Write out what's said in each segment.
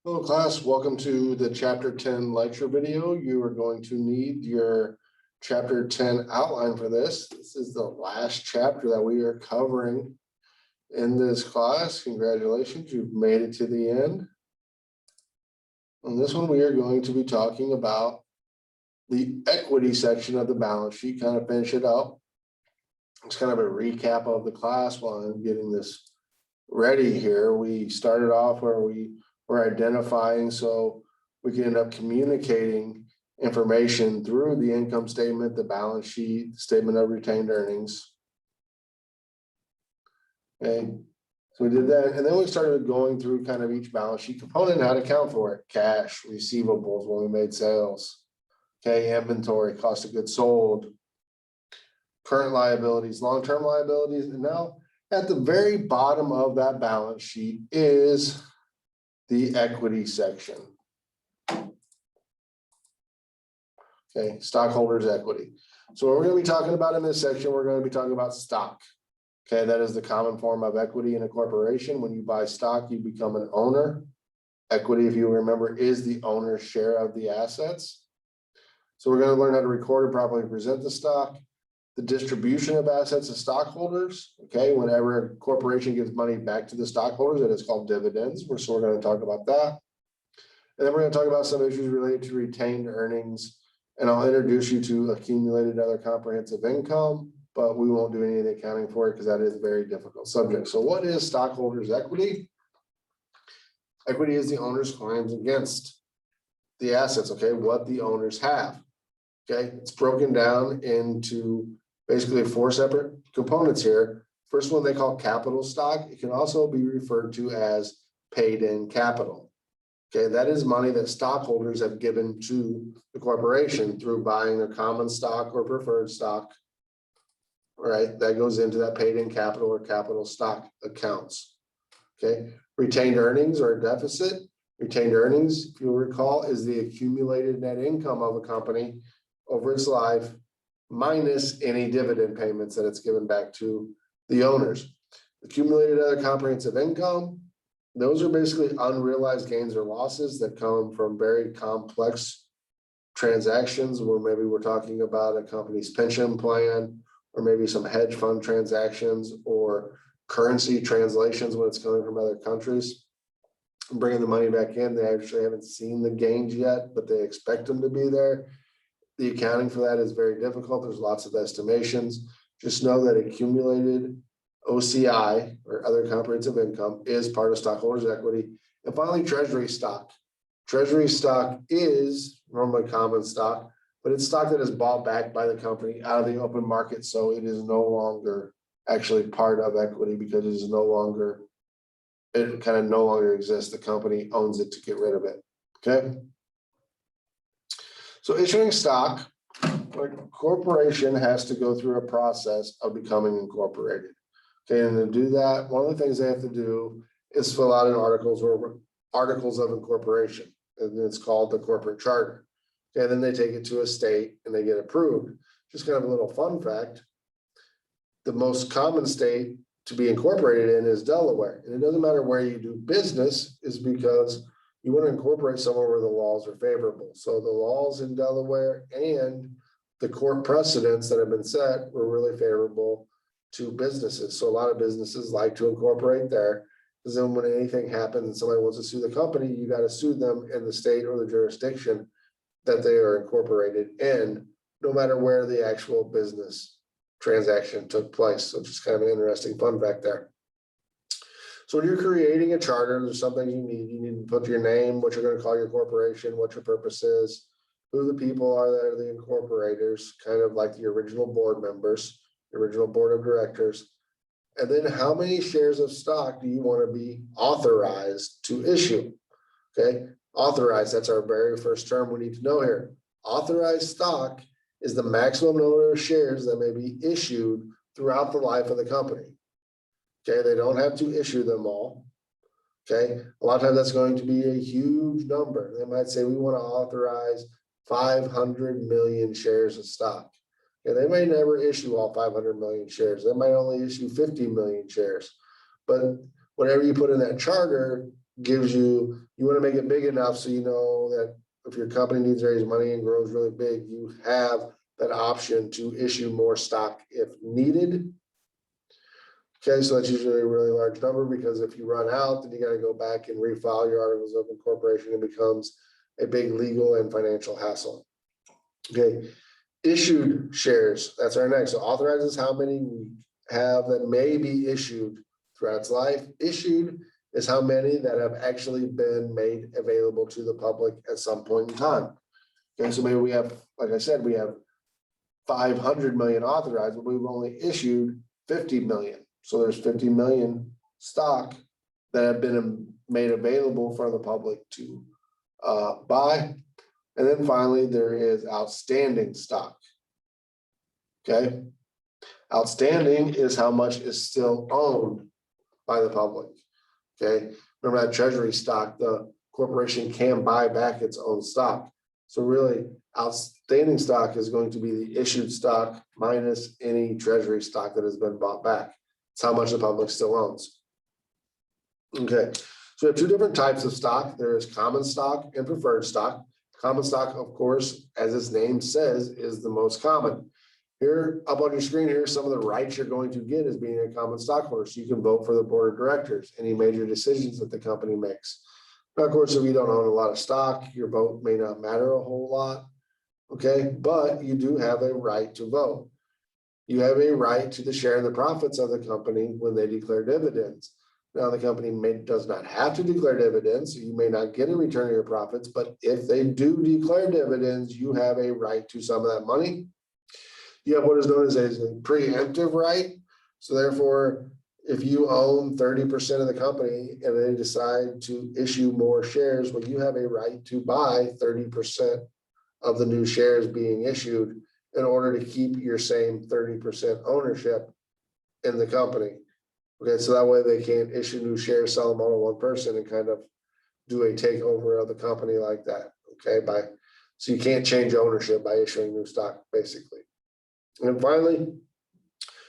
Hello class, welcome to the chapter 10 lecture video. You are going to need your chapter 10 outline for this. This is the last chapter that we are covering in this class. Congratulations, you've made it to the end. On this one, we are going to be talking about the equity section of the balance sheet, kind of finish it up. It's kind of a recap of the class while I'm getting this ready here. We started off where we're identifying so we can end up communicating information through the income statement, the balance sheet, statement of retained earnings. Okay, so we did that, and then we started going through kind of each balance sheet component, how to account for it, cash, receivables when we made sales, okay, inventory, cost of goods sold, current liabilities, long-term liabilities, and now at the very bottom of that balance sheet is the equity section. Okay, stockholders' equity. So what we're going to be talking about in this section, we're going to be talking about stock. Okay, that is the common form of equity in a corporation. When you buy stock, you become an owner. Equity, if you remember, is the owner's share of the assets. So we're going to learn how to record and properly present the stock, the distribution of assets to stockholders. Okay, whenever a corporation gives money back to the stockholders, that is called dividends. So we're going to talk about that. And then we're going to talk about some issues related to retained earnings. And I'll introduce you to accumulated other comprehensive income, but we won't do any of the accounting for it because that is a very difficult subject. So what is stockholders' equity? Equity is the owner's claims against the assets, okay, what the owners have. Okay, it's broken down into basically 4 separate components here. First one they call capital stock. It can also be referred to as paid-in capital. Okay, that is money that stockholders have given to the corporation through buying their common stock or preferred stock. All right, that goes into that paid-in capital or capital stock accounts. Okay, retained earnings or a deficit. Retained earnings, if you'll recall, is the accumulated net income of a company over its life, minus any dividend payments that it's given back to the owners. Accumulated other comprehensive income, those are basically unrealized gains or losses that come from very complex transactions where maybe we're talking about a company's pension plan, or maybe some hedge fund transactions or currency translations when it's coming from other countries. Bringing the money back in, they actually haven't seen the gains yet, but they expect them to be there. The accounting for that is very difficult. There's lots of estimations. Just know that accumulated OCI or other comprehensive income is part of stockholders' equity. And finally, treasury stock. Treasury stock is normally common stock, but it's stock that is bought back by the company out of the open market. So it is no longer actually part of equity because it is no longer, it kind of no longer exists. The company owns it to get rid of it. Okay. So issuing stock, a corporation has to go through a process of becoming incorporated. Okay, and to do that, one of the things they have to do is fill out an articles of incorporation, and it's called the corporate charter. Okay, then they take it to a state and they get approved. Just kind of a little fun fact, the most common state to be incorporated in is Delaware. And it doesn't matter where you do business, is because you want to incorporate somewhere where the laws are favorable. So the laws in Delaware and the court precedents that have been set were really favorable to businesses. So a lot of businesses like to incorporate there, because then when anything happens and somebody wants to sue the company, you got to sue them in the state or the jurisdiction that they are incorporated in, no matter where the actual business transaction took place. So just kind of an interesting fun fact there. So when you're creating a charter, there's some things you need to put your name, what you're going to call your corporation, what your purpose is, who the people are that are the incorporators, kind of like the original board members, the original board of directors. And then how many shares of stock do you want to be authorized to issue? Okay, authorized, that's our very first term we need to know here. Authorized stock is the maximum number of shares that may be issued throughout the life of the company. Okay, they don't have to issue them all. Okay, a lot of times that's going to be a huge number. They might say we want to authorize 500 million shares of stock. Okay, they may never issue all 500 million shares. They might only issue 50 million shares. But whatever you put in that charter, gives you, you want to make it big enough so you know that if your company needs to raise money and grows really big, you have that option to issue more stock if needed. Okay, so that's usually a really large number, because if you run out, then you got to go back and refile your articles of incorporation. It becomes a big legal and financial hassle. Okay, issued shares, that's our next. So authorizes how many we have that may be issued throughout its life. Issued is how many that have actually been made available to the public at some point in time. Okay, so maybe we have, like I said, we have 500 million authorized, but we've only issued 50 million. So there's 50 million stock that have been made available for the public to buy. And then finally, there is outstanding stock. Okay. Outstanding is how much is still owned by the public. Okay. Remember that treasury stock, the corporation can buy back its own stock. So really, outstanding stock is going to be the issued stock minus any treasury stock that has been bought back. It's how much the public still owns. Okay, so we have two different types of stock. There is common stock and preferred stock. Common stock, of course, as its name says, is the most common. Here, up on your screen here, some of the rights you're going to get as being a common stockholder. So you can vote for the board of directors, any major decisions that the company makes. Now, of course, if you don't own a lot of stock, your vote may not matter a whole lot. Okay, but you do have a right to vote. You have a right to the share in the profits of the company when they declare dividends. Now, the company does not have to declare dividends, so you may not get a return of your profits, but if they do declare dividends, you have a right to some of that money. You have what is known as a preemptive right. So therefore, if you own 30% of the company and they decide to issue more shares, well, you have a right to buy 30% of the new shares being issued in order to keep your same 30% ownership in the company. Okay, so that way they can't issue new shares, sell them all to one person and kind of do a takeover of the company like that. Okay, so you can't change ownership by issuing new stock, basically. And finally,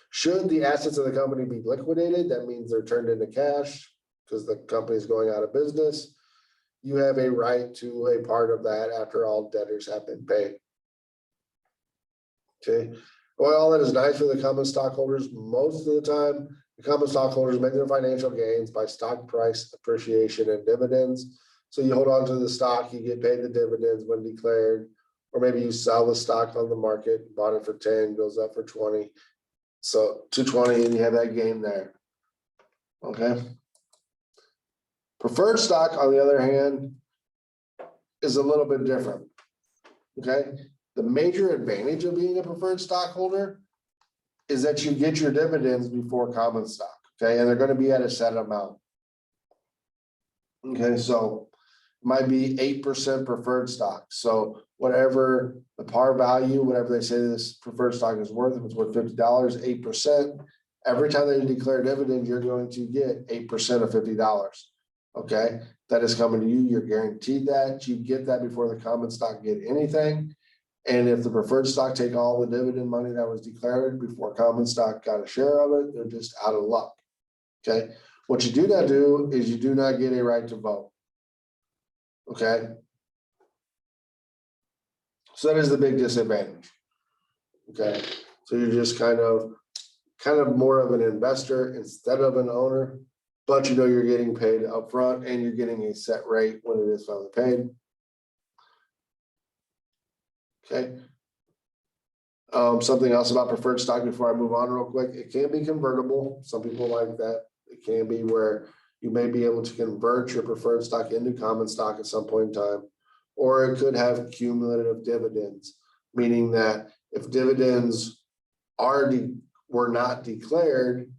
should the assets of the company be liquidated, that means they're turned into cash because the company is going out of business. You have a right to a part of that after all debtors have been paid. Okay, well, all that is nice for the common stockholders. Most of the time, the common stockholders make their financial gains by stock price appreciation and dividends. So you hold on to the stock, you get paid the dividends when declared, or maybe you sell the stock on the market, bought it for 10, goes up for 20. So to 20, and you have that gain there. Okay. Preferred stock, on the other hand, is a little bit different. Okay. The major advantage of being a preferred stockholder is that you get your dividends before common stock. Okay. And they're going to be at a set amount. Okay. So it might be 8% preferred stock. So whatever the par value, whatever they say this preferred stock is worth, if it's worth $50, 8%, every time they declare dividends, you're going to get 8% of $50. Okay. That is coming to you. You're guaranteed that. You get that before the common stock get anything. And if the preferred stock take all the dividend money that was declared before common stock got a share of it, they're just out of luck. Okay. What you do not do is you do not get a right to vote. Okay. So that is the big disadvantage. Okay. So you're just kind of more of an investor instead of an owner, but you know you're getting paid upfront and you're getting a set rate when it is finally paid. Okay. Something else about preferred stock before I move on real quick. It can be convertible. Some people like that. It can be where you may be able to convert your preferred stock into common stock at some point in time, or it could have cumulative dividends, meaning that if dividends were not declared,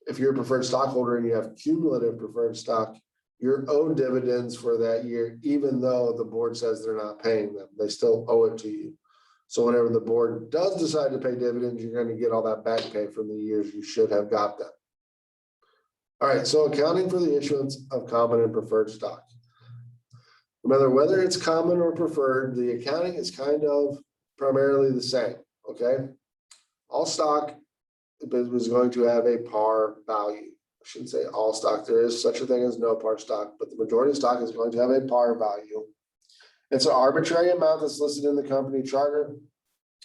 if you're a preferred stockholder and you have cumulative preferred stock, you're owed dividends for that year, even though the board says they're not paying them. They still owe it to you. So whenever the board does decide to pay dividends, you're going to get all that back pay from the years you should have got them. All right, so accounting for the issuance of common and preferred stock. Remember, whether it's common or preferred, the accounting is kind of primarily the same, okay? All stock is going to have a par value, shouldn't say all stock, there is such a thing as no par stock, but the majority of stock is going to have a par value. It's an arbitrary amount that's listed in the company charter.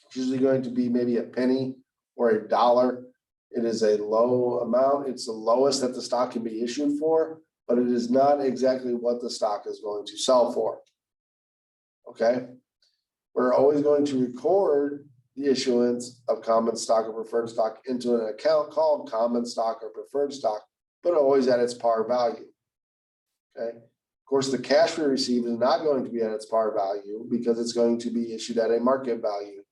It's usually going to be maybe a penny or $1. It is a low amount. It's the lowest that the stock can be issued for, but it is not exactly what the stock is going to sell for. Okay. We're always going to record the issuance of common stock or preferred stock into an account called common stock or preferred stock, but always at its par value. Okay. Of course, the cash we receive is not going to be at its par value because it's going to be issued at a market value,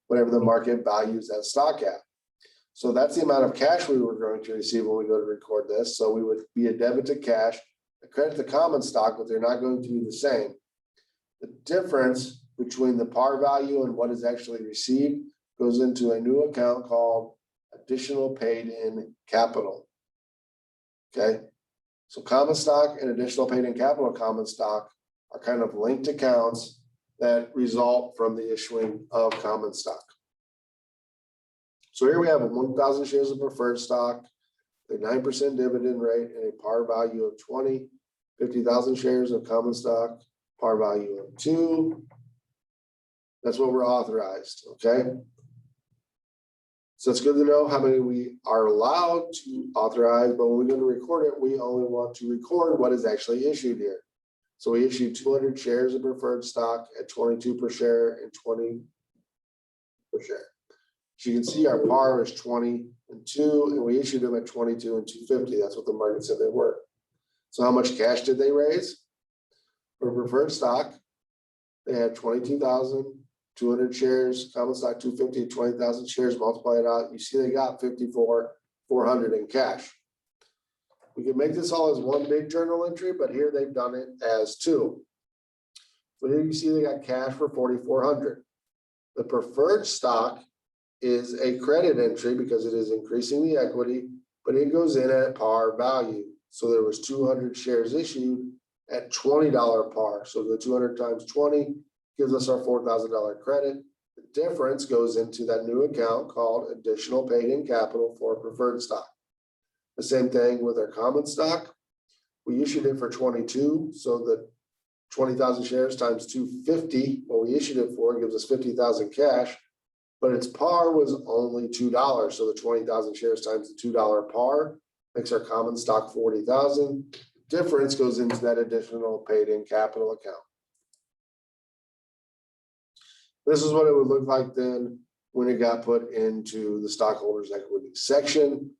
whatever the market values that stock at. So that's the amount of cash we were going to receive when we go to record this. So we would be a debit to cash, a credit to common stock, but they're not going to be the same. The difference between the par value and what is actually received goes into a new account called additional paid in capital. Okay, so common stock and additional paid in capital common stock are kind of linked accounts that result from the issuing of common stock. So here we have 1,000 shares of preferred stock, a 9% dividend rate, and a par value of 20, 50,000 shares of common stock, par value of 2. That's what we're authorized, okay? So it's good to know how many we are allowed to authorize, but when we're going to record it, we only want to record what is actually issued here. So we issued 200 shares of preferred stock at 22 per share and 20 per share. As you can see, our par is 20 and 2, and we issued them at 22 and 250. That's what the market said they were. So how much cash did they raise? For preferred stock, they had 22,200 shares, common stock 250, 20,000 shares, multiply it out. You see they got 54,400 in cash. We can make this all as one big journal entry, but here they've done it as two. So here you see they got cash for 4,400. The preferred stock is a credit entry because it is increasing the equity, but it goes in at par value. So there was 200 shares issued at $20 par. So the 200 times 20 gives us our $4,000 credit. The difference goes into that new account called additional paid in capital for preferred stock. The same thing with our common stock. We issued it for 22. So the 20,000 shares times 250, what we issued it for, gives us 50,000 cash, but its par was only $2. So the 20,000 shares times the $2 par makes our common stock 40,000. Difference goes into that additional paid in capital account. This is what it would look like then when it got put into the stockholders equity section.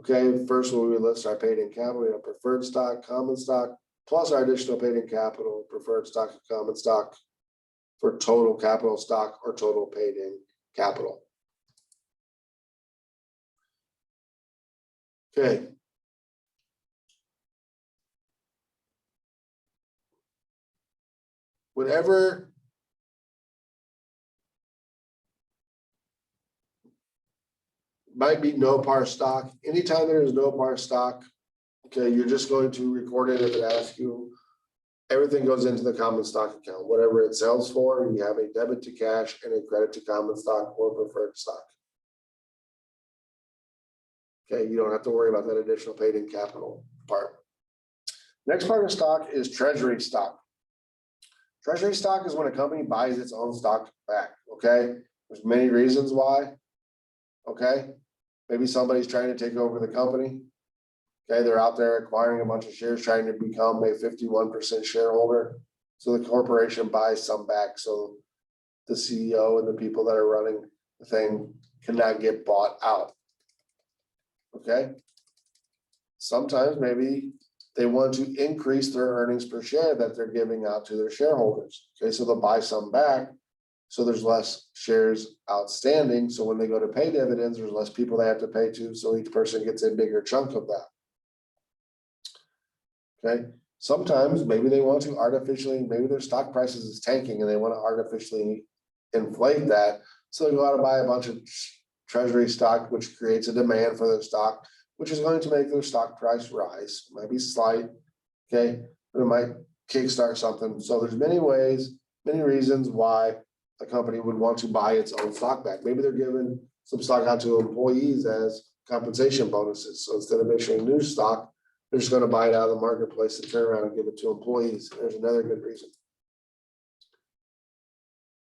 Okay, first when we list our paid in capital, we have preferred stock, common stock, plus our additional paid in capital, preferred stock, and common stock for total capital stock or total paid in capital. Okay. Whatever might be no par stock, anytime there is no par stock, okay, you're just going to record it if it asks you. Everything goes into the common stock account. Whatever it sells for, you have a debit to cash and a credit to common stock or preferred stock. Okay, you don't have to worry about that additional paid in capital part. Next part of stock is treasury stock. Treasury stock is when a company buys its own stock back, okay? There's many reasons why, okay? Maybe somebody's trying to take over the company. Okay, they're out there acquiring a bunch of shares, trying to become a 51% shareholder. So the corporation buys some back. So the CEO and the people that are running the thing cannot get bought out. Okay. Sometimes maybe they want to increase their earnings per share that they're giving out to their shareholders. Okay, so they'll buy some back. So there's less shares outstanding. So when they go to pay dividends, there's less people they have to pay to. So each person gets a bigger chunk of that. Okay, sometimes maybe they want to artificially, maybe their stock prices is tanking and they want to artificially inflate that. So they go out and buy a bunch of treasury stock, which creates a demand for their stock, which is going to make their stock price rise. It might be slight, okay, but it might kickstart something. So there's many ways, many reasons why a company would want to buy its own stock back. Maybe they're giving some stock out to employees as compensation bonuses. So instead of issuing new stock, they're just gonna buy it out of the marketplace and turn around and give it to employees. There's another good reason.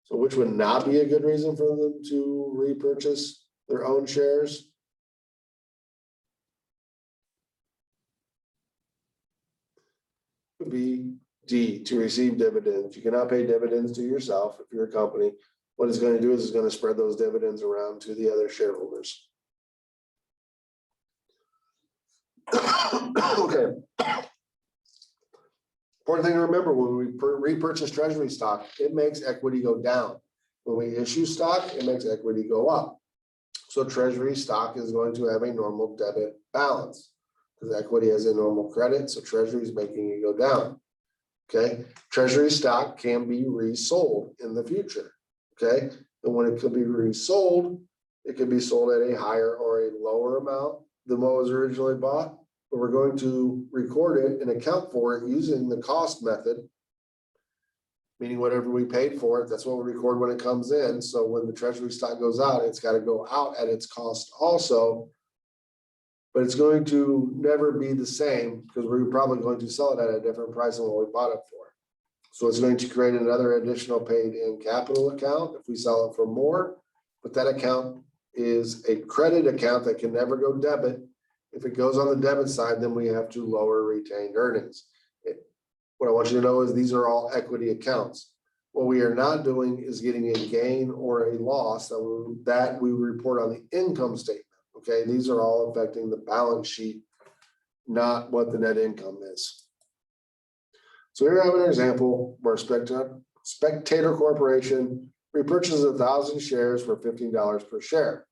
So which would not be a good reason for them to repurchase their own shares? Would be D, to receive dividends. You cannot pay dividends to yourself if you're a company. What it's going to do is it's going to spread those dividends around to the other shareholders. Okay. Important thing to remember, when we repurchase treasury stock, it makes equity go down. When we issue stock, it makes equity go up. So treasury stock is going to have a normal debit balance because equity has a normal credit. So treasury is making it go down. Okay. Treasury stock can be resold in the future. Okay. And when it could be resold, it could be sold at a higher or a lower amount than what was originally bought. But we're going to record it and account for it using the cost method, meaning whatever we paid for it, that's what we record when it comes in. So when the treasury stock goes out, it's got to go out at its cost also. But it's going to never be the same because we're probably going to sell it at a different price than what we bought it for. So it's going to create another additional paid in capital account if we sell it for more. But that account is a credit account that can never go debit. If it goes on the debit side, then we have to lower retained earnings. What I want you to know is these are all equity accounts. What we are not doing is getting a gain or a loss that we report on the income statement. Okay, these are all affecting the balance sheet, not what the net income is. So here I have an example where Spectator Corporation repurchases 1,000 shares for $15 per share.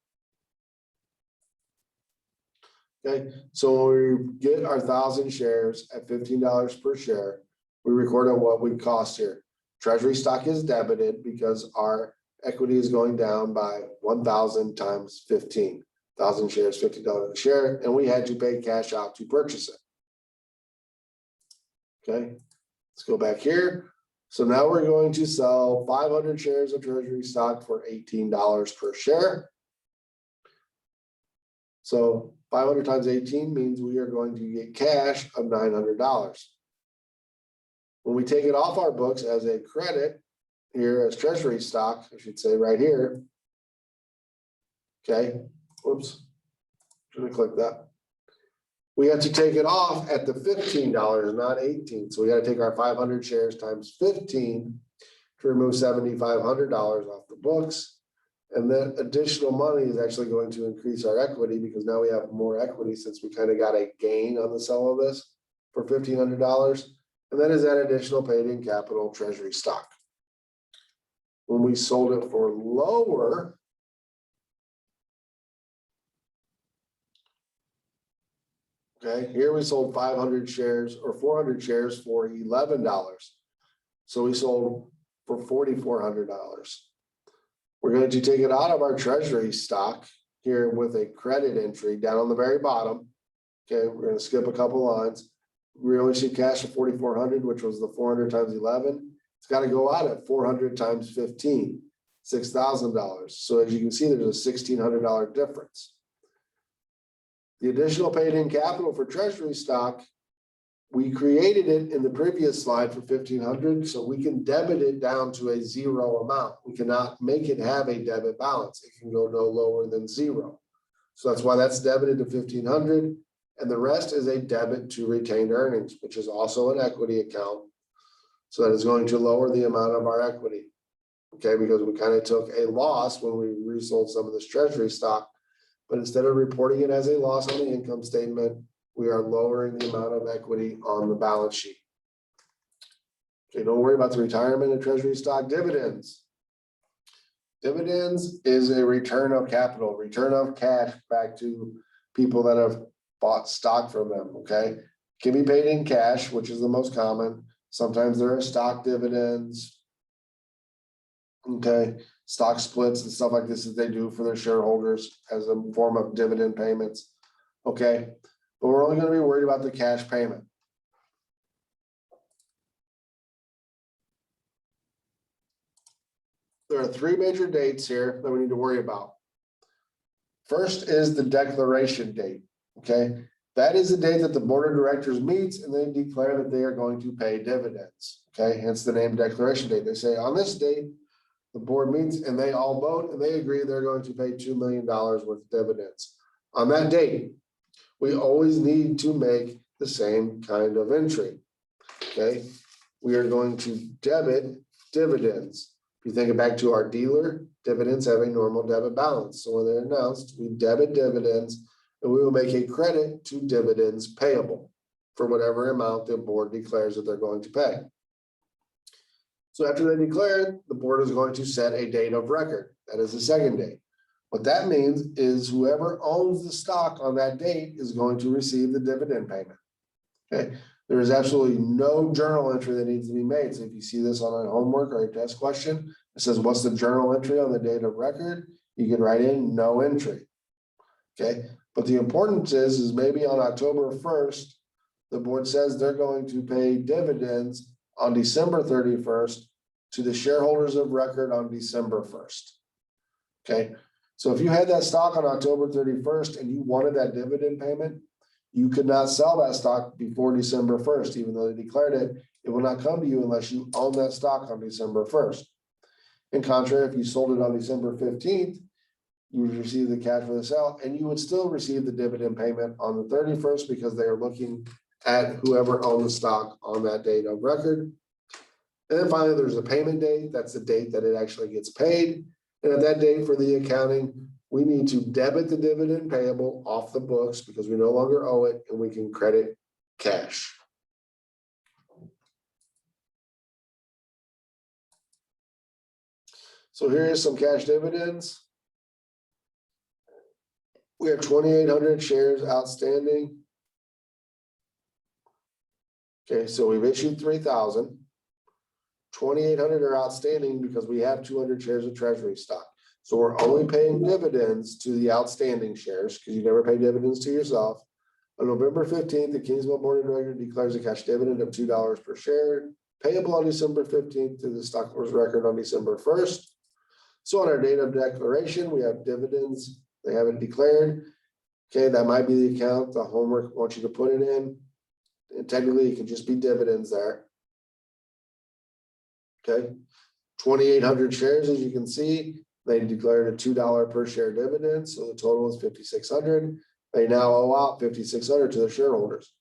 Okay, so when we get our 1,000 shares at $15 per share, we record on what we cost here. Treasury stock is debited because our equity is going down by 1,000 times 15. 1,000 shares, $50 a share, and we had to pay cash out to purchase it. Okay, let's go back here. So now we're going to sell 500 shares of treasury stock for $18 per share. So 500 times 18 means we are going to get cash of $900. When we take it off our books as a credit here as treasury stock, I should say right here. Okay, whoops, should have clicked that. We have to take it off at the $15, not 18. So we got to take our 500 shares times 15 to remove $7,500 off the books. And then additional money is actually going to increase our equity because now we have more equity since we kind of got a gain on the sale of this for $1,500. And that is that additional paid in capital treasury stock. When we sold it for lower, okay, here we sold 500 shares or 400 shares for $11. So we sold for $4,400. We're going to take it out of our treasury stock here with a credit entry down on the very bottom. Okay, we're going to skip a couple lines. We only see cash of 4,400, which was the 400 times 11. It's got to go out at 400 times 15, $6,000. So as you can see, there's a $1,600 difference. The additional paid in capital for treasury stock, we created it in the previous slide for 1,500, so we can debit it down to a zero amount. We cannot make it have a debit balance. It can go no lower than zero. So that's why that's debited to 1,500, and the rest is a debit to retained earnings, which is also an equity account. So that is going to lower the amount of our equity. Okay, because we kind of took a loss when we resold some of this treasury stock, but instead of reporting it as a loss on the income statement, we are lowering the amount of equity on the balance sheet. Okay, don't worry about the retirement of treasury stock. Dividends. Dividends is a return of capital, return of cash back to people that have bought stock from them, okay? Can be paid in cash, which is the most common. Sometimes there are stock dividends, okay? Stock splits and stuff like this that they do for their shareholders as a form of dividend payments, okay? But we're only going to be worried about the cash payment. There are three major dates here that we need to worry about. First is the declaration date, okay? That is the date that the board of directors meets and they declare that they are going to pay dividends, okay? Hence the name declaration date. They say on this date, the board meets and they all vote and they agree they're going to pay $2 million worth of dividends. On that date, we always need to make the same kind of entry, okay? We are going to debit dividends. If you think it back to our dealer, dividends have a normal debit balance. So when they're announced, we debit dividends and we will make a credit to dividends payable for whatever amount the board declares that they're going to pay. So after they declare it, the board is going to set a date of record. That is the second date. What that means is whoever owns the stock on that date is going to receive the dividend payment. Okay, there is absolutely no journal entry that needs to be made. So if you see this on a homework or a test question, it says, what's the journal entry on the date of record? You can write in no entry. Okay, but the importance is maybe on October 1st, the board says they're going to pay dividends on December 31st to the shareholders of record on December 1st. Okay, so if you had that stock on October 31st and you wanted that dividend payment, you could not sell that stock before December 1st, even though they declared it. It will not come to you unless you own that stock on December 1st. In contrary, if you sold it on December 15th, you would receive the cash for the sale and you would still receive the dividend payment on the 31st because they are looking at whoever owned the stock on that date of record. And then finally, there's a payment date. That's the date that it actually gets paid. And at that date for the accounting, we need to debit the dividend payable off the books because we no longer owe it and we can credit cash. So here is some cash dividends. We have 2,800 shares outstanding. Okay, so we've issued 3,000. 2,800 are outstanding because we have 200 shares of treasury stock. So we're only paying dividends to the outstanding shares because you never pay dividends to yourself. On November 15th, the Kingsville Board of Directors declares a cash dividend of $2 per share, payable on December 15th to the stockholders' record on December 1st. So on our date of declaration, we have dividends. They haven't declared. Okay, that might be the account the homework wants you to put it in. And technically, it could just be dividends there. Okay, 2,800 shares, as you can see, they declared a $2 per share dividend. So the total is 5,600. They now owe out 5,600 to their shareholders.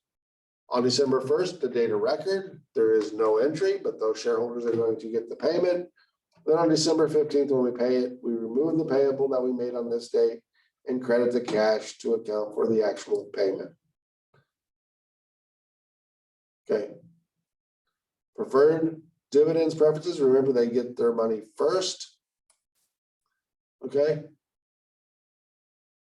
On December 1st, the date of record, there is no entry, but those shareholders are going to get the payment. Then on December 15th, when we pay it, we remove the payable that we made on this date and credit the cash to account for the actual payment. Okay. Preferred dividends preferences, remember they get their money first. Okay.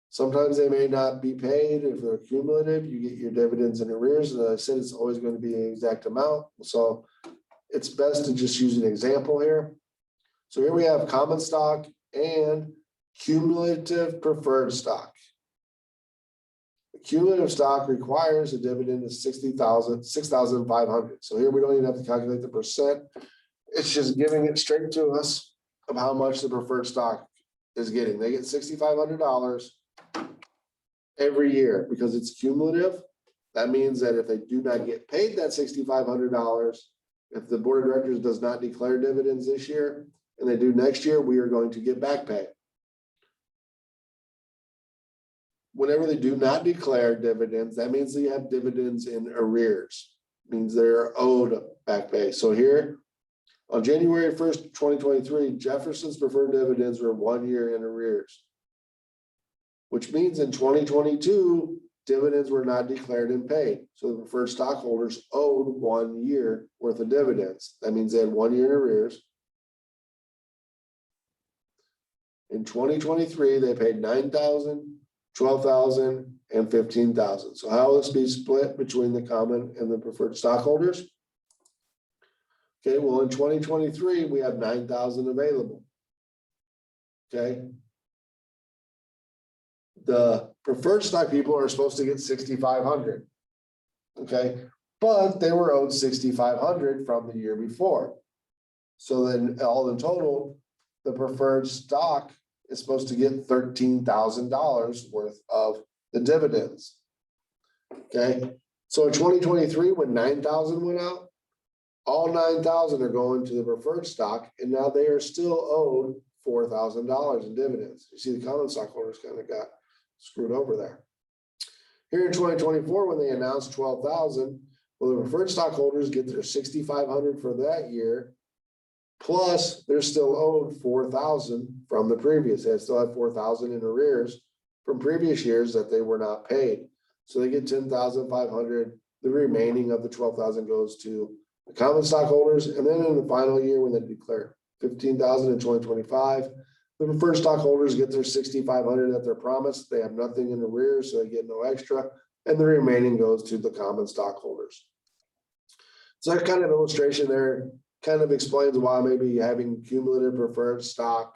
Sometimes they may not be paid if they're cumulative. You get your dividends in arrears. And as I said, it's always going to be an exact amount. So it's best to just use an example here. So here we have common stock and cumulative preferred stock. The cumulative stock requires a dividend of 6,500. So here we don't even have to calculate the percent. It's just giving it straight to us of how much the preferred stock is getting. They get $6,500 every year because it's cumulative. That means that if they do not get paid that $6,500, if the board of directors does not declare dividends this year and they do next year, we are going to get back pay. Whenever they do not declare dividends, that means they have dividends in arrears, means they're owed back pay. So here on January 1st, 2023, Jefferson's preferred dividends were 1 year in arrears, which means in 2022, dividends were not declared and paid. So the preferred stockholders owed 1 year worth of dividends. That means they had 1 year in arrears. In 2023, they paid $9,000, $12,000, and $15,000. So how will this be split between the common and the preferred stockholders? Okay, well, in 2023, we have $9,000 available. Okay. The preferred stock people are supposed to get $6,500. Okay, but they were owed $6,500 from the year before. So then all in total, the preferred stock is supposed to get $13,000 worth of the dividends. Okay, so in 2023, when 9,000 went out, all 9,000 are going to the preferred stock, and now they are still owed $4,000 in dividends. You see, the common stockholders kind of got screwed over there. Here in 2024, when they announced 12,000, well, the preferred stockholders get their 6,500 for that year, plus they're still owed 4,000 from the previous. They still had 4,000 in arrears from previous years that they were not paid. So they get 10,500. The remaining of the 12,000 goes to the common stockholders. And then in the final year, when they declare 15,000 in 2025, the preferred stockholders get their 6,500 that they're promised. They have nothing in arrears, so they get no extra. And the remaining goes to the common stockholders. So that kind of illustration there kind of explains why maybe having cumulative preferred stock,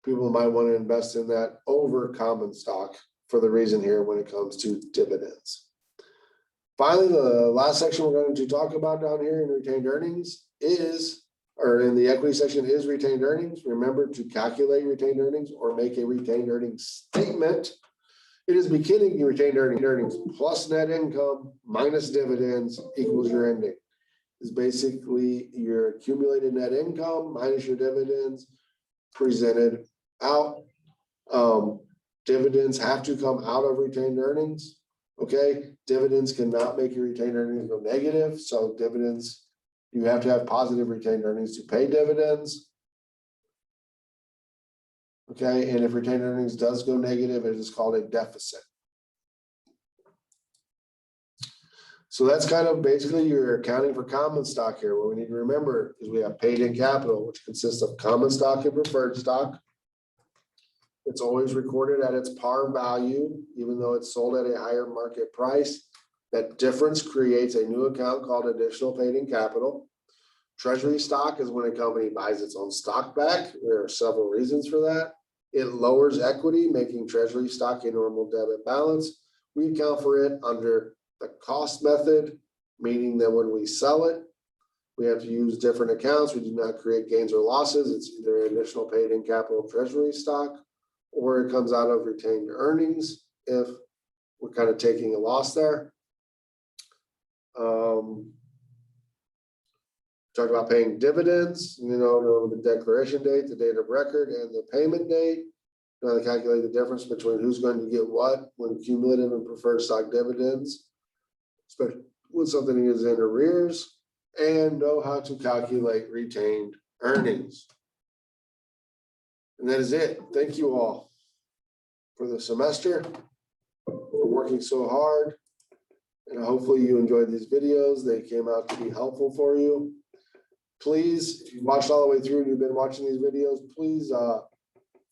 people might want to invest in that over common stock for the reason here when it comes to dividends. Finally, the last section we're going to talk about down here in retained earnings is, or in the equity section, is retained earnings. Remember to calculate retained earnings or make a retained earnings statement. It is beginning your retained earnings plus net income minus dividends equals your ending. Is basically your accumulated net income minus your dividends presented out. Dividends have to come out of retained earnings. Okay, dividends cannot make your retained earnings go negative. So dividends, you have to have positive retained earnings to pay dividends. Okay, and if retained earnings does go negative, it is called a deficit. So that's kind of basically your accounting for common stock here. What we need to remember is we have paid in capital, which consists of common stock and preferred stock. It's always recorded at its par value, even though it's sold at a higher market price. That difference creates a new account called additional paid in capital. Treasury stock is when a company buys its own stock back. There are several reasons for that. It lowers equity, making treasury stock a normal debit balance. We account for it under the cost method, meaning that when we sell it, we have to use different accounts. We do not create gains or losses. It's either additional paid in capital treasury stock, or it comes out of retained earnings if we're kind of taking a loss there. Talk about paying dividends, know the declaration date, the date of record, and the payment date. To calculate the difference between who's going to get what when cumulative and preferred stock dividends, especially when something is in arrears, and know how to calculate retained earnings. And that is it. Thank you all for the semester, for working so hard. And hopefully you enjoyed these videos. They came out to be helpful for you. Please, if you watched all the way through and you've been watching these videos, please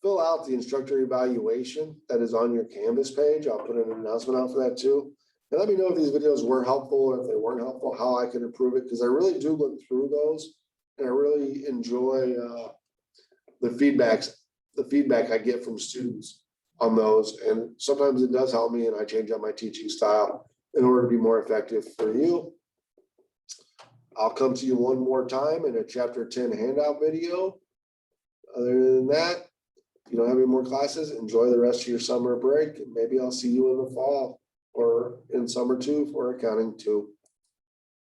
fill out the instructor evaluation that is on your Canvas page. I'll put an announcement out for that too. And let me know if these videos were helpful or if they weren't helpful, how I can improve it, because I really do look through those and I really enjoy the feedback I get from students on those. And sometimes it does help me and I change up my teaching style in order to be more effective for you. I'll come to you one more time in a chapter 10 handout video. Other than that, if you don't have any more classes, enjoy the rest of your summer break. And maybe I'll see you in the fall or in summer 2 for accounting 2.